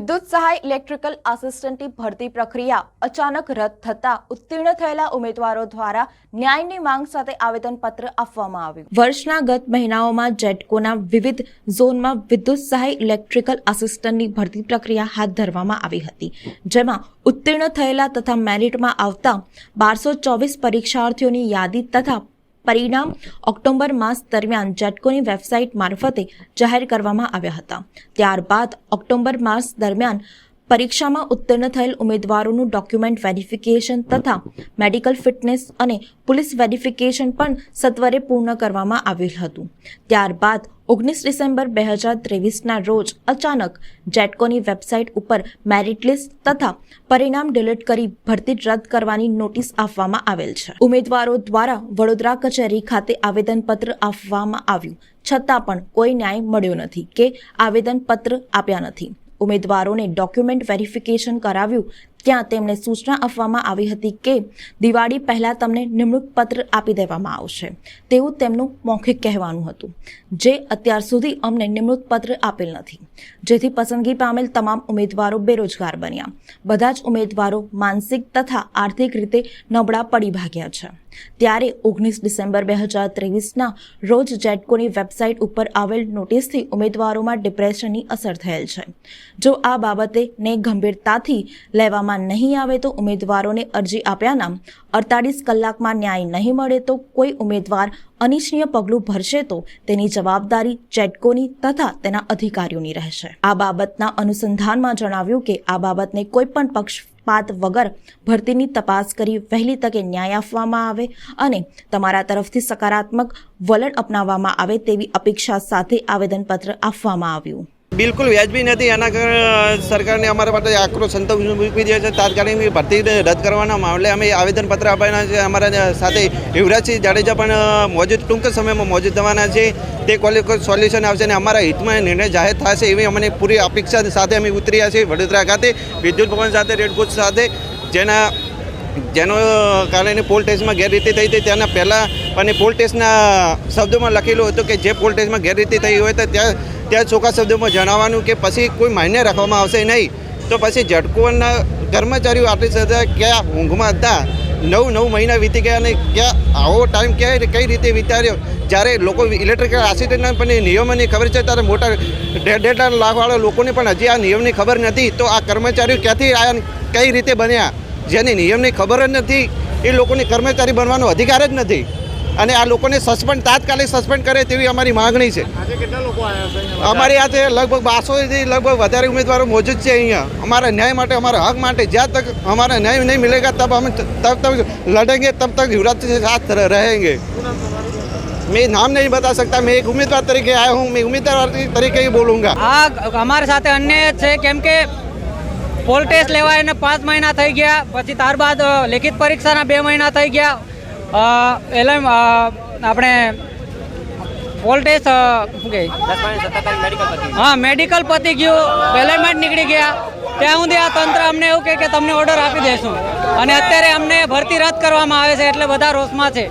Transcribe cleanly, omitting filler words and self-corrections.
વિદ્યુત સહાય ઇલેક્ટ્રિકલ આસિસ્ટન્ટની ભરતી પ્રક્રિયા અચાનક રદ થતા ઉત્તીર્ણ થયેલા ઉમેદવારો દ્વારા ન્યાયની માંગ સાથે આવેદનપત્ર આપવામાં આવ્યું। વર્ષના ગત મહિનાઓમાં જેટકોના વિવિધ ઝોનમાં વિદ્યુત સહાય ઇલેક્ટ્રિકલ આસિસ્ટન્ટની ભરતી પ્રક્રિયા હાથ ધરવામાં આવી હતી, જેમાં ઉત્તીર્ણ થયેલા તથા મેરિટમાં આવતા 1224 પરીક્ષાર્થીઓની યાદી તથા પરિણામ ઓક્ટોબર માસ દરમિયાન જેટકોની વેબસાઇટ મારફતે જાહેર કરવામાં આવ્યા હતા। ત્યારબાદ ઓક્ટોબર માસ દરમિયાન પરીક્ષામાં ઉત્તીર્ણ થયેલ ઉમેદવારોનું ડોક્યુમેન્ટ વેરિફિકેશન તથા મેડિકલ ફિટનેસ અને પોલીસ વેરિફિકેશન પણ સત્વરે પૂર્ણ કરવામાં આવેલ હતું। ત્યારબાદ 19 ડિસેમ્બર 2023ના રોજ અચાનક જેટકોની વેબસાઇટ ઉપર મેરિટ લિસ્ટ તથા પરિણામ ડિલીટ કરી ભરતી રદ કરવાની નોટિસ આપવામાં આવેલ છે। ઉમેદવારો દ્વારા વડોદરા કચેરી ખાતે આવેદનપત્ર આપવામાં આવ્યું, છતાં પણ કોઈ ન્યાય મળ્યો નથી કે આવેદનપત્ર આપ્યા નથી। ઉમેદવારોને ડોક્યુમેન્ટ વેરિફિકેશન કરાવ્યું ત્યાં તેમને સૂચના આપવામાં આવી હતી કે દિવાળી પહેલા તમને નિમણૂક પત્ર આપી દેવામાં આવશે તેવું તેમનું મૌખિક કહેવાનું હતું, જે અત્યાર સુધી અમને નિમણૂક પત્ર આપેલ નથી, જેથી પસંદગી પામેલ તમામ ઉમેદવારો બેરોજગાર બન્યા। બધા જ ઉમેદવારો માનસિક તથા આર્થિક રીતે નબળા પડી ભાગ્યા છે। ત્યારે 19 ડિસેમ્બર 2023ના રોજ જેટકોની વેબસાઇટ ઉપર આવેલ નોટિસથી ઉમેદવારોમાં ડિપ્રેશનની અસર થયેલ છે। જો આ બાબતે ને ગંભીરતાથી લેવામાં નહીં આવે તો ઉમેદવારોને અરજી આપ્યાના 48 કલાકમાં ન્યાય નહીં મળે તો કોઈ ઉમેદવાર અનિચ્છનીય પગલું ભરશે તો તેની જવાબદારી જેટકોની તથા તેના અધિકારીઓની રહેશે। આ બાબતના અનુસંધાનમાં જણાવ્યું કે આ બાબતને કોઈ પણ પક્ષપાત વગર ભરતીની તપાસ કરી વહેલી તકે ન્યાય આપવામાં આવે અને તમારા તરફથી સકારાત્મક વલણ અપનાવવામાં આવે તેવી અપેક્ષા સાથે આવેદનપત્ર આપવામાં આવ્યું। બિલકુલ વ્યાજબી નથી। આના કારણે સરકારને અમારા માટે આક્રોશ સંતોષ મૂકી દે છે। તાત્કાલિક ભરતી રદ કરવાના મામલે અમે આવેદનપત્ર આપવાના છે। અમારા સાથે યુવરાજસિંહ જાડેજા પણ મોજૂદ ટૂંક સમયમાં મોજૂદ થવાના છે। તે સોલ્યુશન આવશે અને અમારા હિતમાં નિર્ણય જાહેર થશે એવી અમને પૂરી અપેક્ષા સાથે અમે ઉતર્યા છીએ વડોદરા ખાતે વિદ્યુત ભવન સાથે રેડકોચ સાથે, જેનો કારણે પોલ ટેસ્ટમાં ગેરરીતિ થઈ હતી તેના પહેલાં અને પોલ ટેસ્ટના શબ્દોમાં લખેલું હતું કે જે પોલ ટેસ્ટમાં ગેરરીતિ થઈ હોય તો ત્યાં ચોખ્ખા શબ્દોમાં જણાવવાનું કે પછી કોઈ માન્ય રાખવામાં આવશે નહીં। તો પછી જેટકોના કર્મચારીઓ આટલી સાથે ક્યાં ઊંઘમાં હતા, 9 મહિના વીતી ગયા અને ક્યાં આવો ટાઈમ કઈ રીતે વિચાર્યો? જ્યારે લોકો ઇલેક્ટ્રિકલ આસિસ્ટન્ટના પણ નિયમોની ખબર છે ત્યારે મોટા 1.5 લાખવાળા લોકોને પણ હજી આ નિયમની ખબર નથી। તો આ કર્મચારીઓ ક્યાંથી આવ્યા, કઈ રીતે બન્યા? જેને નિયમની ખબર જ નથી એ લોકોને કર્મચારી બનવાનો અધિકાર જ નથી અને આ લોકોને તાત્કાલિક સસ્પેન્ડ કરે તેવી અમારી માગણી છે। અમારી આ લગભગ 1200થી લગભગ વધારે ઉમેદવારો મોજૂદ છે અહીંયા અમારા ન્યાય માટે, અમારા હક માટે। જ્યાં તક हमारा न्याय नहीं मिलेगा तब हम तब लड़ेंगे, तब तक युवराज के साथ रहेंगे। मैं नाम नहीं बता सकता, मैं एक उम्मीदवार तरीके आया हूँ, मैं उम्मीदवार तरीके ही बोलूँगा। हाँ, हमारे साथ अन्याय है केम के पोल टेस्ट लेवाय ने 5 महीना થઈ ગયા, પછી ત્યારબાદ લેખિત પરીક્ષાના 2 મહિના થઈ ગયા। આપણે પોલ ટેસ્ટ મેડિકલ પતી ગયું, એલાઇનમેન્ટ નીકળી ગયા, ત્યાં સુધી આ તંત્ર અમને એવું કહે કે તમને ઓર્ડર આપી દેશું અને અત્યારે અમને ભરતી રદ કરવામાં આવે છે એટલે બધા રોષમાં છે।